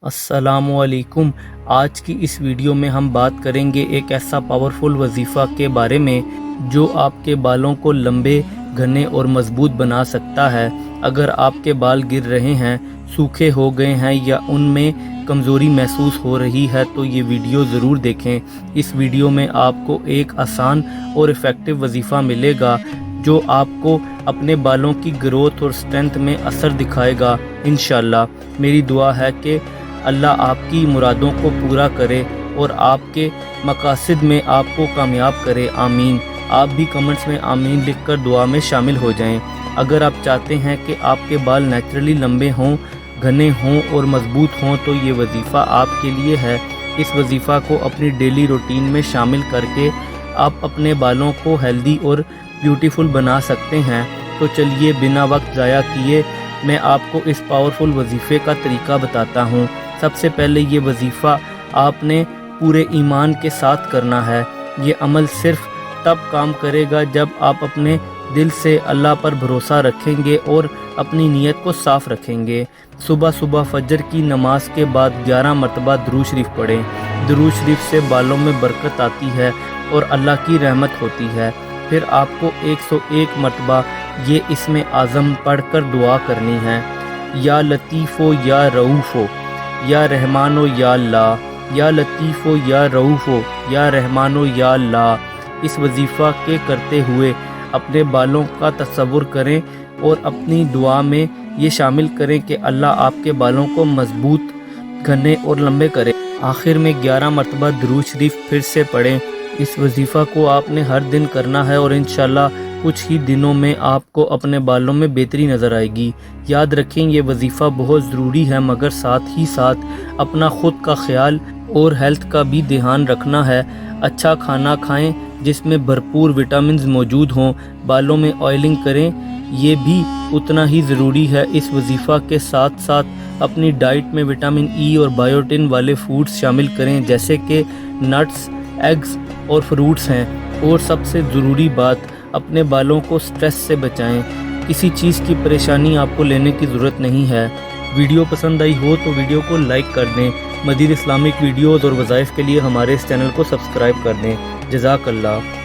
अस्सलामुअलैकुम। आज की इस वीडियो में हम बात करेंगे एक ऐसा पावरफुल वजीफ़ा के बारे में जो आपके बालों को लंबे, घने और मजबूत बना सकता है। अगर आपके बाल गिर रहे हैं, सूखे हो गए हैं या उनमें कमज़ोरी महसूस हो रही है तो ये वीडियो ज़रूर देखें। इस वीडियो में आपको एक आसान और इफ़ेक्टिव वजीफ़ा मिलेगा जो आपको अपने बालों की ग्रोथ और स्ट्रेंथ में असर दिखाएगा इंशाल्लाह। मेरी दुआ है कि अल्लाह आपकी मुरादों को पूरा करे और आपके मकासद में आपको कामयाब करे, आमीन। आप भी कमेंट्स में आमीन लिखकर दुआ में शामिल हो जाएं। अगर आप चाहते हैं कि आपके बाल नेचुरली लंबे हों, घने हों और मजबूत हों तो ये वजीफ़ा आपके लिए है। इस वजीफ़ा को अपनी डेली रूटीन में शामिल करके आप अपने बालों को हेल्दी और ब्यूटीफुल बना सकते हैं। तो चलिए बिना वक्त ज़ाया किए मैं आपको इस पावरफुल वजीफ़े का तरीका बताता हूँ। सबसे पहले ये वजीफ़ा आपने पूरे ईमान के साथ करना है। ये अमल सिर्फ तब काम करेगा जब आप अपने दिल से अल्लाह पर भरोसा रखेंगे और अपनी नीयत को साफ़ रखेंगे। सुबह सुबह फजर की नमाज के बाद 11 मरतबा दुरूद शरीफ पढ़ें। दुरूद शरीफ से बालों में बरकत आती है और अल्लाह की रहमत होती है। फिर आपको 101 मरतबा ये इसमें आज़म पढ़कर दुआ करनी है। या लतीफ़ो या रऊफ़ो या रहमानो या अल्लाह, या लतीफ़ो या रऊफ़ो या रहमानो या अल्लाह। इस वजीफ़ा के करते हुए अपने बालों का तसव्वुर करें और अपनी दुआ में ये शामिल करें कि अल्लाह आपके बालों को मजबूत, घने और लंबे करे। आखिर में 11 मरतबा दुरूद शरीफ फिर से पढ़ें। इस वजीफ़ा को आपने हर दिन करना है और इंशाल्लाह कुछ ही दिनों में आपको अपने बालों में बेहतरी नज़र आएगी। याद रखें ये वजीफ़ा बहुत ज़रूरी है, मगर साथ ही साथ अपना ख़ुद का ख्याल और हेल्थ का भी ध्यान रखना है। अच्छा खाना खाएं जिसमें भरपूर विटामिन्स मौजूद हों। बालों में ऑयलिंग करें, ये भी उतना ही ज़रूरी है। इस वजीफ़ा के साथ साथ अपनी डाइट में विटामिन ई और बायोटिन वाले फूड्स शामिल करें जैसे कि नट्स, एग्स और फ्रूट्स हैं। और सबसे ज़रूरी बात, अपने बालों को स्ट्रेस से बचाएं। किसी चीज़ की परेशानी आपको लेने की ज़रूरत नहीं है। वीडियो पसंद आई हो तो वीडियो को लाइक कर दें। मज़ीद इस्लामिक वीडियोज़ और वज़ाइफ के लिए हमारे इस चैनल को सब्सक्राइब कर दें। जज़ाकल्लाह।